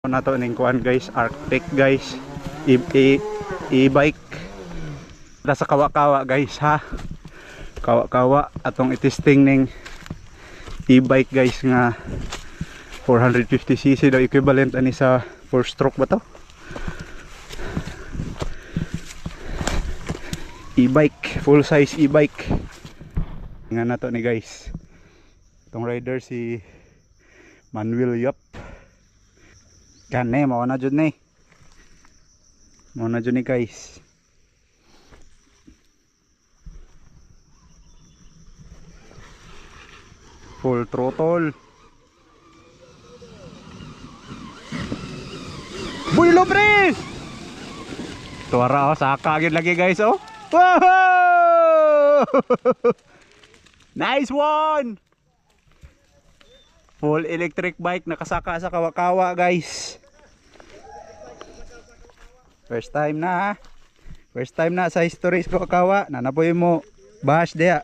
Na to ning kuan guys, Arctic guys, e-bike. Nasa kawa-kawa guys ha. Kawa-kawa atong itesting ning e-bike guys nga 450cc daw, equivalent ani sa 4 stroke ba to? E-bike, full size e-bike. Nga na to ni guys. Itong rider si Manuel Yap. Kane, mau na dyan ni. Mau na dyan ni guys. Full throttle. Builo pre! Tuwara o, saka agad lagi guys oh. Wow! Nice one! Full electric bike, nakasaka sa kawa-kawa guys. First time na ha. First time na sa history ko kawa. Nanapoy mo bash dia.